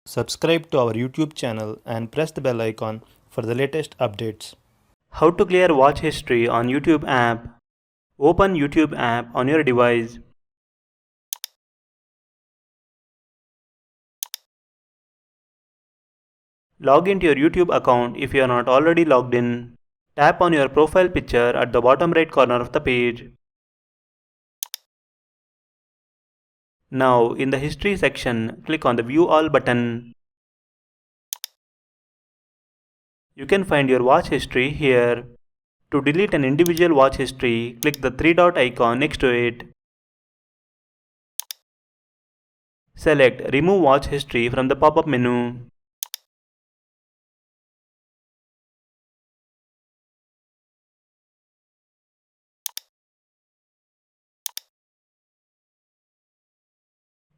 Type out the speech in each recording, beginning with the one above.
Subscribe to our YouTube channel and press the bell icon for the latest updates. How to clear watch history on YouTube app. Open YouTube app on your device. Log into your YouTube account if you are not already logged in. Tap on your profile picture at the bottom right corner of the page. Now, in the History section, click on the View All button. You can find your watch history here. To delete an individual watch history, click the three-dot icon next to it. Select Remove Watch History from the pop-up menu.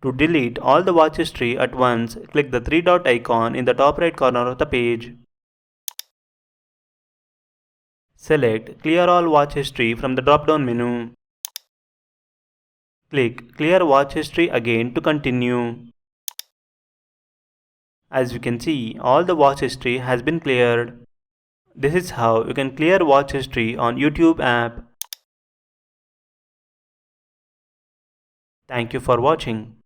To delete all the watch history at once, click the three-dot icon in the top right corner of the page. Select Clear All Watch History from the drop-down menu. Click Clear Watch History again to continue. As you can see, all the watch history has been cleared. This is how you can clear watch history on YouTube app. Thank you for watching.